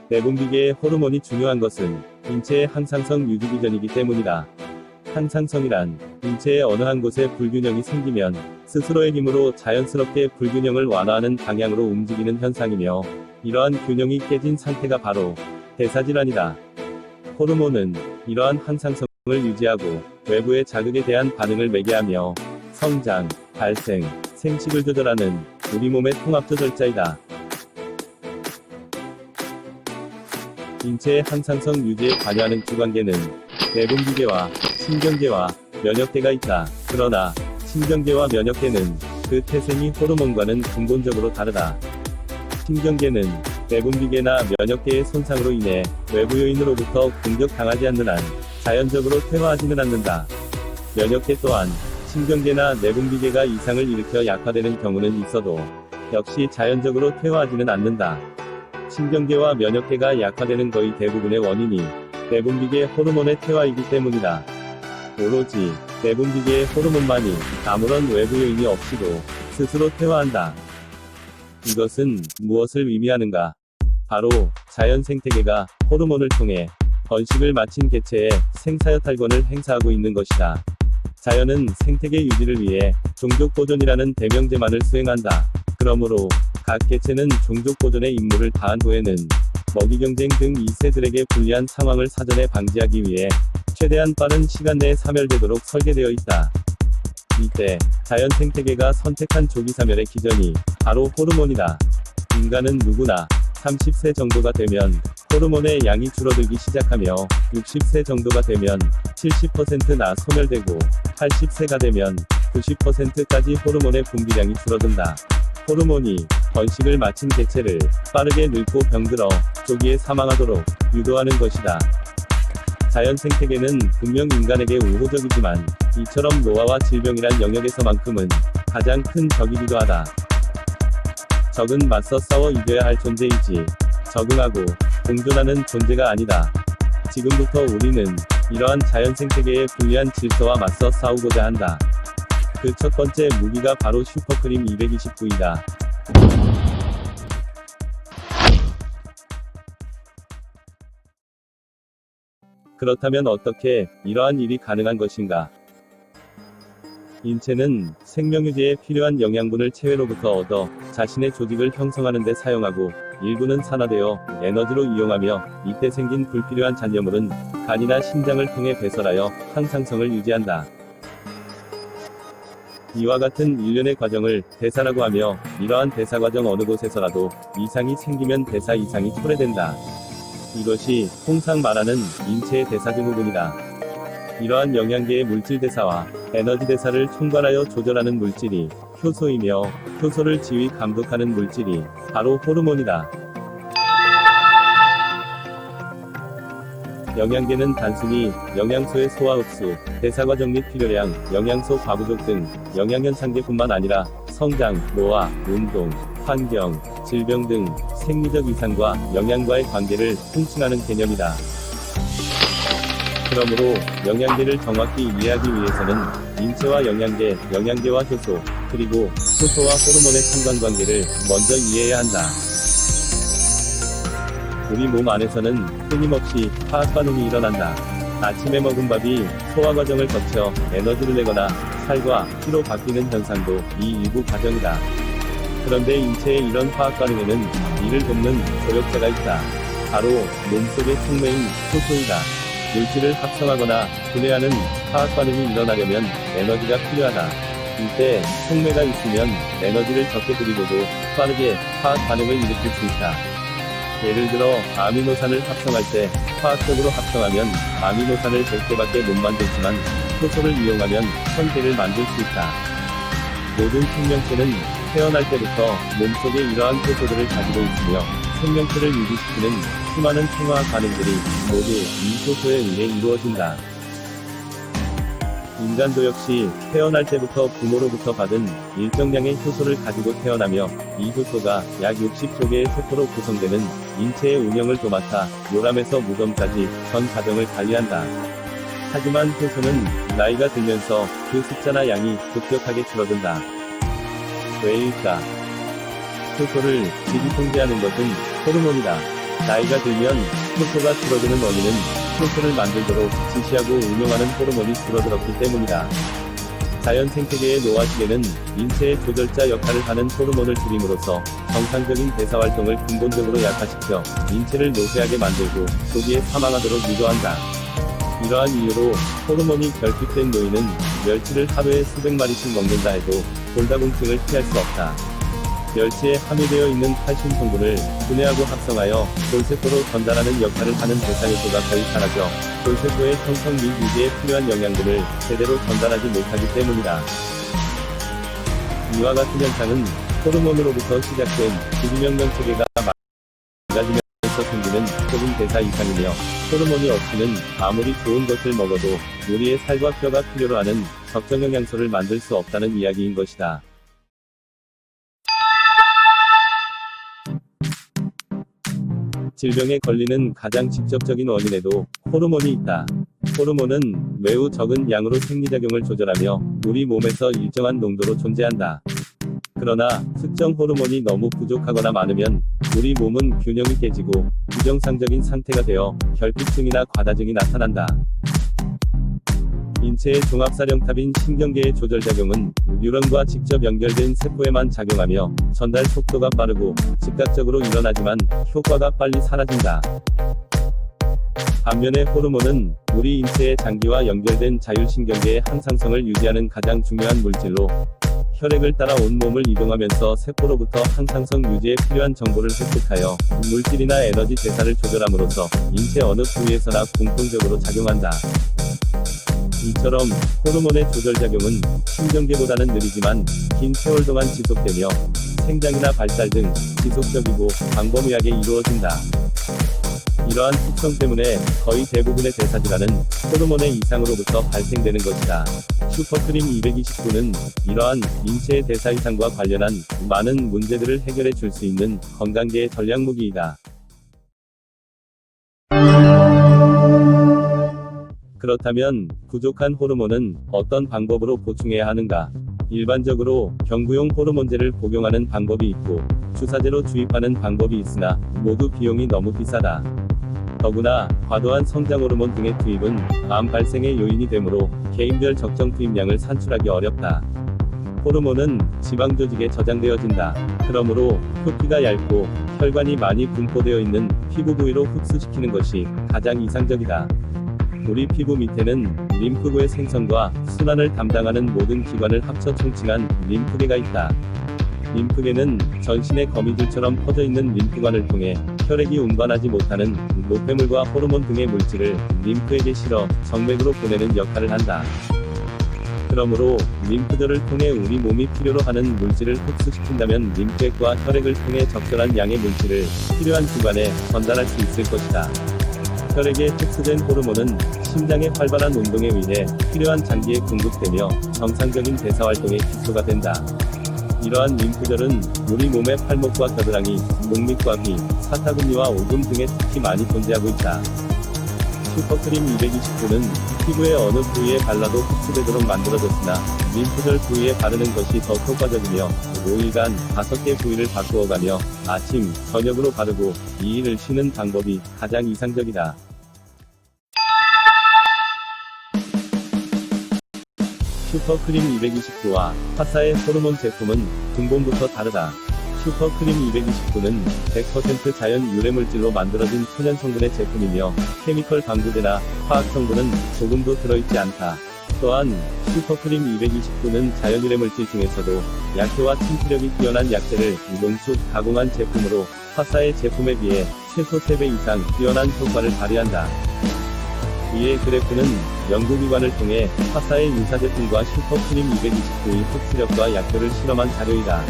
내분비계의 호르몬이 중요한 것은 인체의 항상성 유지 기전이기 때문이다. 항상성이란 인체의 어느 한 곳에 불균형이 생기면 스스로의 힘으로 자연스럽게 불균형을 완화하는 방향으로 움직이는 현상이며, 이러한 균형이 깨진 상태가 바로 대사질환이다. 호르몬은 이러한 항상성을 유지하고 외부의 자극에 대한 반응을 매개하며 성장, 발생, 생식을 조절하는 우리 몸의 통합조절자이다. 인체의 항상성 유지에 관여하는 주관계는 내분비계와 신경계와 면역계가 있다. 그러나 신경계와 면역계는 그 태생이 호르몬과는 근본적으로 다르다. 신경계는 내분비계나 면역계의 손상으로 인해 외부 요인으로부터 공격당하지 않는 한 자연적으로 퇴화하지는 않는다. 면역계 또한 신경계나 내분비계가 이상을 일으켜 약화되는 경우는 있어도 역시 자연적으로 퇴화하지는 않는다. 신경계와 면역계가 약화되는 거의 대부분의 원인이 내분비계 호르몬의 퇴화이기 때문이다. 오로지 내분비계의 호르몬만이 아무런 외부 요인이 없이도 스스로 퇴화한다. 이것은 무엇을 의미하는가? 바로 자연 생태계가 호르몬을 통해 번식을 마친 개체의 생사여탈권을 행사하고 있는 것이다. 자연은 생태계 유지를 위해 종족보존이라는 대명제만을 수행한다. 그러므로 각 개체는 종족보존의 임무를 다한 후에는 먹이경쟁 등 이세들에게 불리한 상황을 사전에 방지하기 위해 최대한 빠른 시간 내에 사멸되도록 설계되어 있다. 이때 자연 생태계가 선택한 조기사멸의 기전이 바로 호르몬이다. 인간은 누구나 30세 정도가 되면 호르몬의 양이 줄어들기 시작하며 60세 정도가 되면 70%나 소멸되고 80세가 되면 90%까지 호르몬의 분비량이 줄어든다. 호르몬이 번식을 마친 개체를 빠르게 늙고 병들어 조기에 사망하도록 유도하는 것이다. 자연 생태계는 분명 인간에게 우호적이지만 이처럼 노화와 질병이란 영역에서만큼은 가장 큰 적이기도 하다. 적은 맞서 싸워 이겨야 할 존재이지 적응하고 공존하는 존재가 아니다. 지금부터 우리는 이러한 자연 생태계의 불리한 질서와 맞서 싸우고자 한다. 그 첫 번째 무기가 바로 슈퍼크림 229이다. 그렇다면 어떻게 이러한 일이 가능한 것인가? 인체는 생명유지에 필요한 영양분을 체외로부터 얻어 자신의 조직을 형성하는 데 사용하고, 일부는 산화되어 에너지로 이용하며, 이때 생긴 불필요한 잔여물은 간이나 신장을 통해 배설하여 항상성을 유지한다. 이와 같은 일련의 과정을 대사라고 하며, 이러한 대사 과정 어느 곳에서라도 이상이 생기면 대사 이상이 초래된다. 이것이 통상 말하는 인체의 대사 증후군이다. 이러한 영양계의 물질 대사와 에너지 대사를 총괄하여 조절하는 물질이 효소이며, 효소를 지휘 감독하는 물질이 바로 호르몬이다. 영양계는 단순히 영양소의 소화 흡수, 대사 과정 및 필요량, 영양소 과부족 등 영양현상계뿐만 아니라 성장, 노화, 운동, 환경, 질병 등 생리적 이상과 영양과의 관계를 통칭하는 개념이다. 그러므로 영양계를 정확히 이해하기 위해서는 인체와 영양계, 영양계와 효소, 그리고 효소와 호르몬의 상관관계를 먼저 이해해야 한다. 우리 몸 안에서는 끊임없이 화학 반응이 일어난다. 아침에 먹은 밥이 소화 과정을 거쳐 에너지를 내거나 살과 피로 바뀌는 현상도 이 일부 과정이다. 그런데 인체의 이런 화학 반응에는 이를 돕는 조력자가 있다. 바로 몸속의 촉매인 효소이다. 물질을 합성하거나 분해하는 화학 반응이 일어나려면 에너지가 필요하다. 이때 촉매가 있으면 에너지를 적게 들이고도 빠르게 화학 반응을 일으킬 수 있다. 예를 들어 아미노산을 합성할 때 화학적으로 합성하면 아미노산을 100개밖에 못 만들지만 효소를 이용하면 1000개를 만들 수 있다. 모든 생명체는 태어날 때부터 몸속에 이러한 효소들을 가지고 있으며, 생명체를 유지시키는 수많은 생화학 반응들이 모두 이 효소에 의해 이루어진다. 인간도 역시 태어날 때부터 부모로부터 받은 일정량의 효소를 가지고 태어나며, 이 효소가 약 60조 개의 세포로 구성되는 인체의 운영을 도맡아 요람에서 무덤까지 전 가정을 관리한다. 하지만 효소는 나이가 들면서 그 숫자나 양이 급격하게 줄어든다. 왜일까? 효소를 지지 통제하는 것은 호르몬이다. 나이가 들면 효소가 줄어드는 원인은 효소를 만들도록 지시하고 운용하는 호르몬이 줄어들었기 때문이다. 자연 생태계의 노화시계는 인체의 조절자 역할을 하는 호르몬을 줄임으로써 정상적인 대사 활동을 근본적으로 약화시켜 인체를 노쇠하게 만들고 조기에 사망하도록 유도한다. 이러한 이유로 호르몬이 결핍된 노인은 멸치를 하루에 수백 마리씩 먹는다 해도 골다공증을 피할 수 없다. 멸치에 함유되어 있는 칼슘 성분을 분해하고 합성하여 골세포로 전달하는 역할을 하는 대사효소가 거의 사라져 골세포의 형성 및 유지에 필요한 영양분을 제대로 전달하지 못하기 때문이다. 이와 같은 현상은 호르몬으로부터 시작된 부균형 체계가 망가지면서 생기는 좁은 대사 이상이며, 호르몬이 없이는 아무리 좋은 것을 먹어도 우리의 살과 뼈가 필요로 하는 적정 영양소를 만들 수 없다는 이야기인 것이다. 질병에 걸리는 가장 직접적인 원인에도 호르몬이 있다. 호르몬은 매우 적은 양으로 생리작용을 조절하며 우리 몸에서 일정한 농도로 존재한다. 그러나 특정 호르몬이 너무 부족하거나 많으면 우리 몸은 균형이 깨지고 비정상적인 상태가 되어 결핍증이나 과다증이 나타난다. 인체의 종합사령탑인 신경계의 조절작용은 뉴런과 직접 연결된 세포에만 작용하며 전달 속도가 빠르고 즉각적으로 일어나지만 효과가 빨리 사라진다. 반면에 호르몬은 우리 인체의 장기와 연결된 자율신경계의 항상성을 유지하는 가장 중요한 물질로, 혈액을 따라 온몸을 이동하면서 세포로부터 항상성 유지에 필요한 정보를 획득하여 물질이나 에너지 대사를 조절함으로써 인체 어느 부위에서나 공통적으로 작용한다. 이처럼 호르몬의 조절작용은 신경계보다는 느리지만 긴 세월 동안 지속되며 생장이나 발달 등 지속적이고 광범위하게 이루어진다. 이러한 특성 때문에 거의 대부분의 대사질환은 호르몬의 이상으로부터 발생되는 것이다. 슈퍼크림 229는 이러한 인체의 대사 이상과 관련한 많은 문제들을 해결해 줄 수 있는 건강계의 전략무기이다. 그렇다면 부족한 호르몬은 어떤 방법으로 보충해야 하는가? 일반적으로 경구용 호르몬제를 복용하는 방법이 있고 주사제로 주입하는 방법이 있으나 모두 비용이 너무 비싸다. 더구나 과도한 성장 호르몬 등의 투입은 암 발생의 요인이 되므로 개인별 적정 투입량을 산출하기 어렵다. 호르몬은 지방 조직에 저장되어진다. 그러므로 표피가 얇고 혈관이 많이 분포되어 있는 피부 부위로 흡수시키는 것이 가장 이상적이다. 우리 피부 밑에는 림프구의 생성과 순환을 담당하는 모든 기관을 합쳐 총칭한 림프계가 있다. 림프계는 전신의 거미줄처럼 퍼져 있는 림프관을 통해 혈액이 운반하지 못하는 노폐물과 호르몬 등의 물질을 림프에게 실어 정맥으로 보내는 역할을 한다. 그러므로 림프절을 통해 우리 몸이 필요로 하는 물질을 흡수시킨다면 림프액과 혈액을 통해 적절한 양의 물질을 필요한 기관에 전달할 수 있을 것이다. 혈액에 흡수된 호르몬은 심장의 활발한 운동에 의해 필요한 장기에 공급되며 정상적인 대사활동의 기초가 된다. 이러한 림프절은 우리 몸의 팔목과 겨드랑이, 목밑과 귀, 사타구니와 오금 등에 특히 많이 존재하고 있다. 슈퍼크림 229는 피부의 어느 부위에 발라도 흡수되도록 만들어졌으나 림프절 부위에 바르는 것이 더 효과적이며 5일간 5개 부위를 바꾸어가며 아침, 저녁으로 바르고 2일을 쉬는 방법이 가장 이상적이다. 슈퍼크림 229와 화사의 호르몬 제품은 근본부터 다르다. 슈퍼크림 229는 100% 자연 유래물질로 만들어진 천연 성분의 제품이며 케미컬 방부제나 화학 성분은 조금도 들어있지 않다. 또한 슈퍼크림 229는 자연 유래물질 중에서도 약효와 침투력이 뛰어난 약재를 농축, 가공한 제품으로 화사의 제품에 비해 최소 3배 이상 뛰어난 효과를 발휘한다. 위의 그래프는 연구기관을 통해 화사의 유사제품과 슈퍼크림 229의 흡수력과 약효를 실험한 자료이다.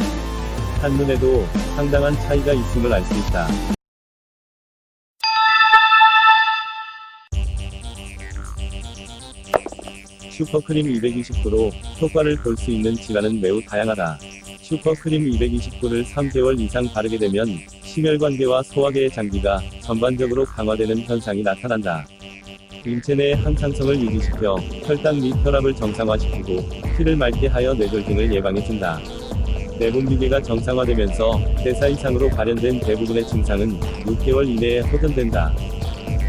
한눈에도 상당한 차이가 있음을 알 수 있다. 슈퍼크림 229로 효과를 볼 수 있는 질환은 매우 다양하다. 슈퍼크림 229를 3개월 이상 바르게 되면 심혈관계와 소화계의 장기가 전반적으로 강화되는 현상이 나타난다. 인체 내의 항상성을 유지시켜 혈당 및 혈압을 정상화시키고 피를 맑게 하여 뇌졸중을 예방해준다. 내분비계가 정상화되면서 대사 이상으로 발현된 대부분의 증상은 6개월 이내에 호전된다.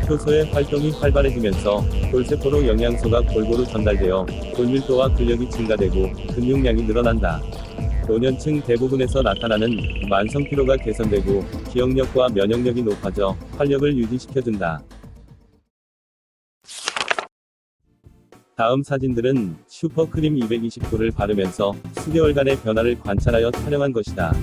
효소의 활동이 활발해지면서 골세포로 영양소가 골고루 전달되어 골밀도와 근력이 증가되고 근육량이 늘어난다. 노년층 대부분에서 나타나는 만성 피로가 개선되고 기억력과 면역력이 높아져 활력을 유지시켜준다. 다음 사진들은 슈퍼크림 220도를 바르면서 수개월간의 변화를 관찰하여 촬영한 것이다.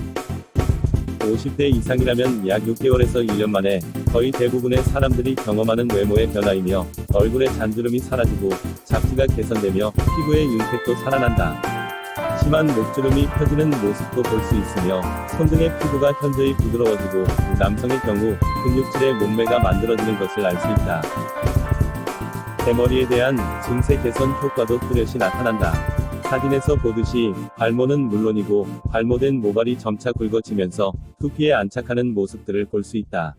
50대 이상이라면 약 6개월에서 1년 만에 거의 대부분의 사람들이 경험하는 외모의 변화이며 얼굴의 잔주름이 사라지고 잡티가 개선되며 피부의 윤색도 살아난다. 심한 목주름이 펴지는 모습도 볼 수 있으며 손등의 피부가 현저히 부드러워지고 남성의 경우 근육질의 몸매가 만들어지는 것을 알 수 있다. 대머리에 대한 증세 개선 효과도 뚜렷이 나타난다. 사진에서 보듯이 발모는 물론이고 발모된 모발이 점차 굵어지면서 두피에 안착하는 모습들을 볼 수 있다.